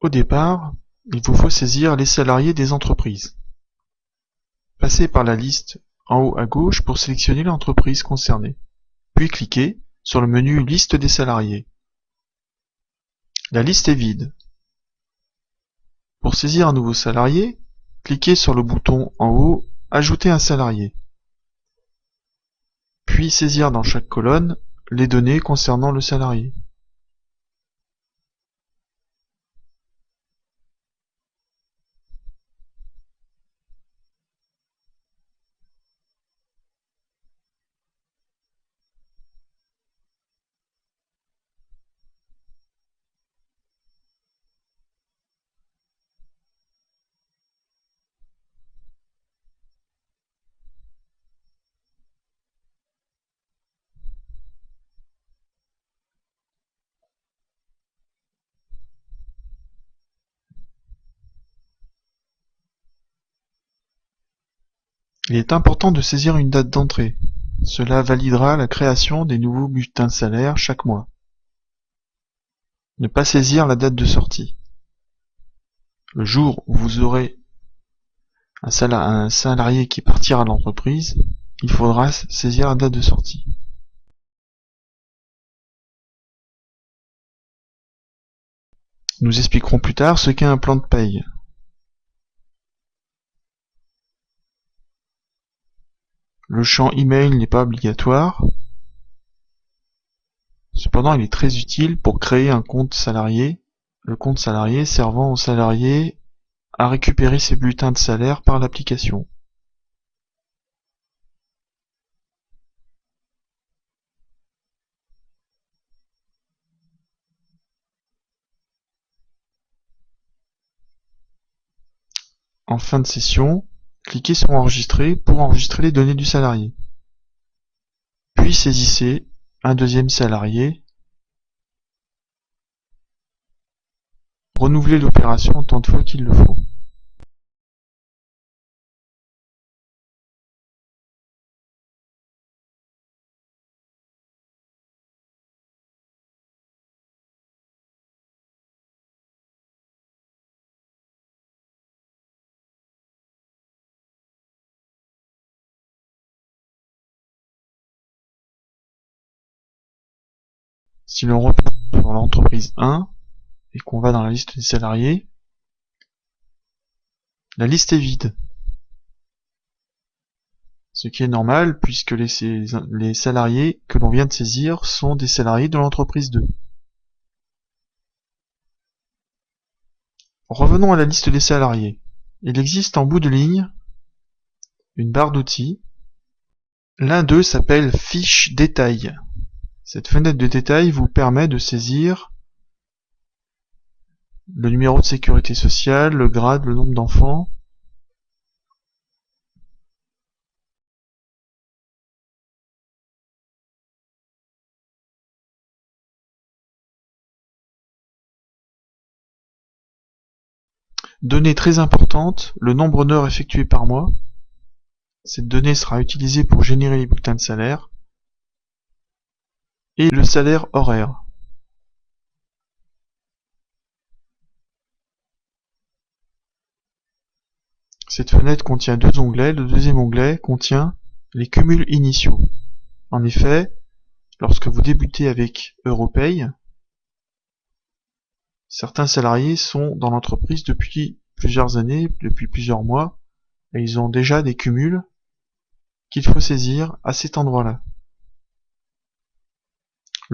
Au départ, il vous faut saisir les salariés des entreprises. Passez par la liste en haut à gauche pour sélectionner l'entreprise concernée, puis cliquez sur le menu Liste des salariés. La liste est vide. Pour saisir un nouveau salarié, cliquez sur le bouton en haut Ajouter un salarié, puis saisir dans chaque colonne les données concernant le salarié. Il est important de saisir une date d'entrée. Cela validera la création des nouveaux bulletins de salaire chaque mois. Ne pas saisir la date de sortie. Le jour où vous aurez un salarié qui partira de l'entreprise, il faudra saisir la date de sortie. Nous expliquerons plus tard ce qu'est un plan de paye. Le champ email n'est pas obligatoire. Cependant, il est très utile pour créer un compte salarié, le compte salarié servant au salarié à récupérer ses bulletins de salaire par l'application. En fin de session, cliquez sur Enregistrer pour enregistrer les données du salarié. Puis saisissez un deuxième salarié. Renouvelez l'opération autant de fois qu'il le faut. Si l'on repart sur l'entreprise 1 et qu'on va dans la liste des salariés, la liste est vide. Ce qui est normal puisque les salariés que l'on vient de saisir sont des salariés de l'entreprise 2. Revenons à la liste des salariés. Il existe en bout de ligne une barre d'outils. L'un d'eux s'appelle Fiche détail. Cette fenêtre de détail vous permet de saisir le numéro de sécurité sociale, le grade, le nombre d'enfants. Donnée très importante, le nombre d'heures effectuées par mois. Cette donnée sera utilisée pour générer les bulletins de salaire. Et le salaire horaire. Cette fenêtre contient deux onglets. Le deuxième onglet contient les cumuls initiaux. En effet, lorsque vous débutez avec Europay, certains salariés sont dans l'entreprise depuis plusieurs années, depuis plusieurs mois, et ils ont déjà des cumuls qu'il faut saisir à cet endroit-là.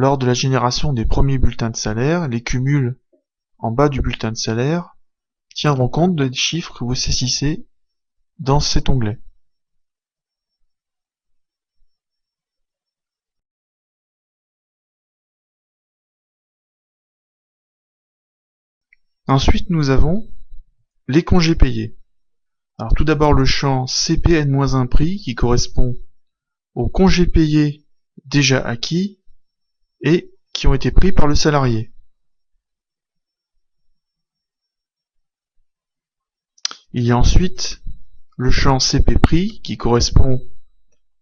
Lors de la génération des premiers bulletins de salaire, les cumuls en bas du bulletin de salaire tiendront compte des chiffres que vous saisissez dans cet onglet. Ensuite, nous avons les congés payés. Alors tout d'abord le champ CPN-1 prix qui correspond aux congés payés déjà acquis et qui ont été pris par le salarié. Il y a ensuite le champ CP prix qui correspond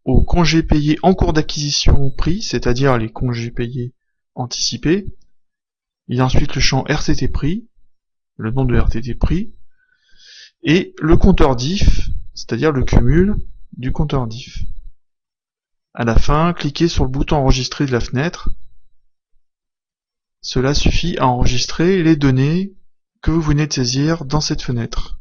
aux congés payés en cours d'acquisition prix, c'est-à-dire les congés payés anticipés. Il y a ensuite le champ RCT prix le nom de RTT pris, et le compteur diff, c'est-à-dire le cumul du compteur diff. À la fin, cliquez sur le bouton enregistrer de la fenêtre. Cela suffit à enregistrer les données que vous venez de saisir dans cette fenêtre.